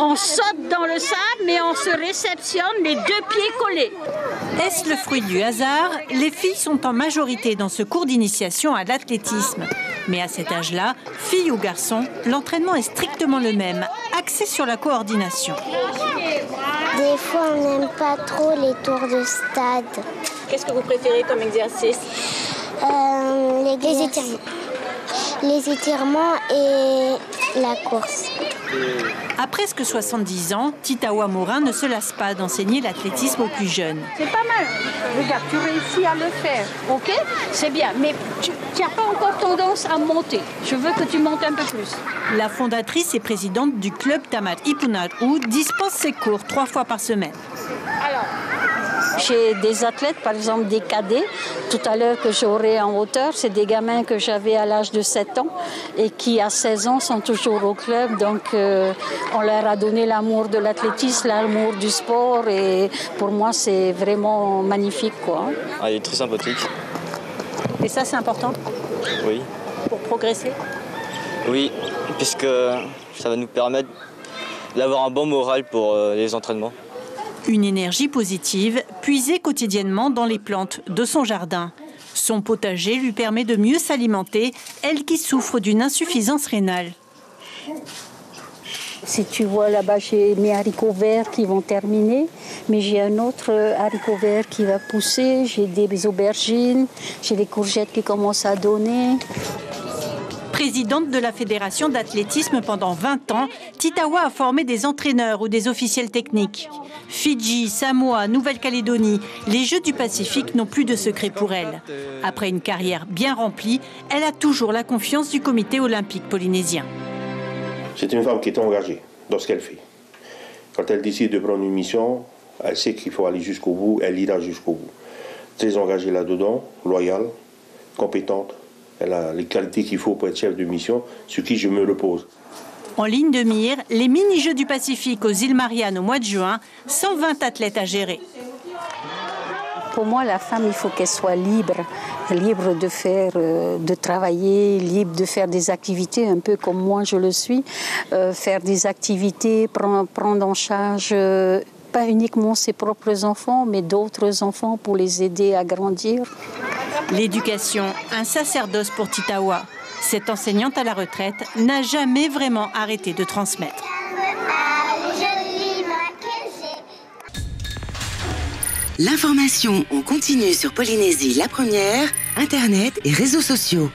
On saute dans le sable, mais on se réceptionne les deux pieds collés. Est-ce le fruit du hasard? Les filles sont en majorité dans ce cours d'initiation à l'athlétisme. Mais à cet âge-là, filles ou garçons, l'entraînement est strictement le même, axé sur la coordination. Des fois, on n'aime pas trop les tours de stade. Qu'est-ce que vous préférez comme exercice? Les étirements. Les étirements et la course. À presque 70 ans, Titawa Morin ne se lasse pas d'enseigner l'athlétisme aux plus jeunes. C'est pas mal. Regarde, tu réussis à le faire, ok? C'est bien, mais tu n'as pas encore tendance à monter. Je veux que tu montes un peu plus. La fondatrice et présidente du club Tamat Ipunaru dispense ses cours 3 fois par semaine. Alors, j'ai des athlètes, par exemple des cadets, tout à l'heure que j'aurai en hauteur, c'est des gamins que j'avais à l'âge de 7 ans et qui à 16 ans sont toujours au club. Donc on leur a donné l'amour de l'athlétisme, l'amour du sport et pour moi c'est vraiment magnifique, quoi. Ah, il est très sympathique. Et ça c'est important? Oui. Pour progresser? Oui, puisque ça va nous permettre d'avoir un bon moral pour les entraînements. Une énergie positive puisée quotidiennement dans les plantes de son jardin. Son potager lui permet de mieux s'alimenter, elle qui souffre d'une insuffisance rénale. Si tu vois là-bas, j'ai mes haricots verts qui vont terminer, mais j'ai un autre haricot vert qui va pousser, j'ai des aubergines, j'ai des courgettes qui commencent à donner. Présidente de la Fédération d'athlétisme pendant 20 ans, Titawa a formé des entraîneurs ou des officiels techniques. Fidji, Samoa, Nouvelle-Calédonie, les Jeux du Pacifique n'ont plus de secret pour elle. Après une carrière bien remplie, elle a toujours la confiance du comité olympique polynésien. C'est une femme qui est engagée dans ce qu'elle fait. Quand elle décide de prendre une mission, elle sait qu'il faut aller jusqu'au bout, elle ira jusqu'au bout. Très engagée là-dedans, loyale, compétente. Elle a les qualités qu'il faut pour être chef de mission, sur qui je me repose. En ligne de mire, les mini-Jeux du Pacifique aux îles Mariannes au mois de juin, 120 athlètes à gérer. Pour moi, la femme, il faut qu'elle soit libre de faire, de travailler, libre de faire des activités, un peu comme moi je le suis, faire des activités, prendre en charge pas uniquement ses propres enfants, mais d'autres enfants pour les aider à grandir. L'éducation, un sacerdoce pour Titawa. Cette enseignante à la retraite n'a jamais vraiment arrêté de transmettre. L'information en continu sur Polynésie la première, Internet et réseaux sociaux.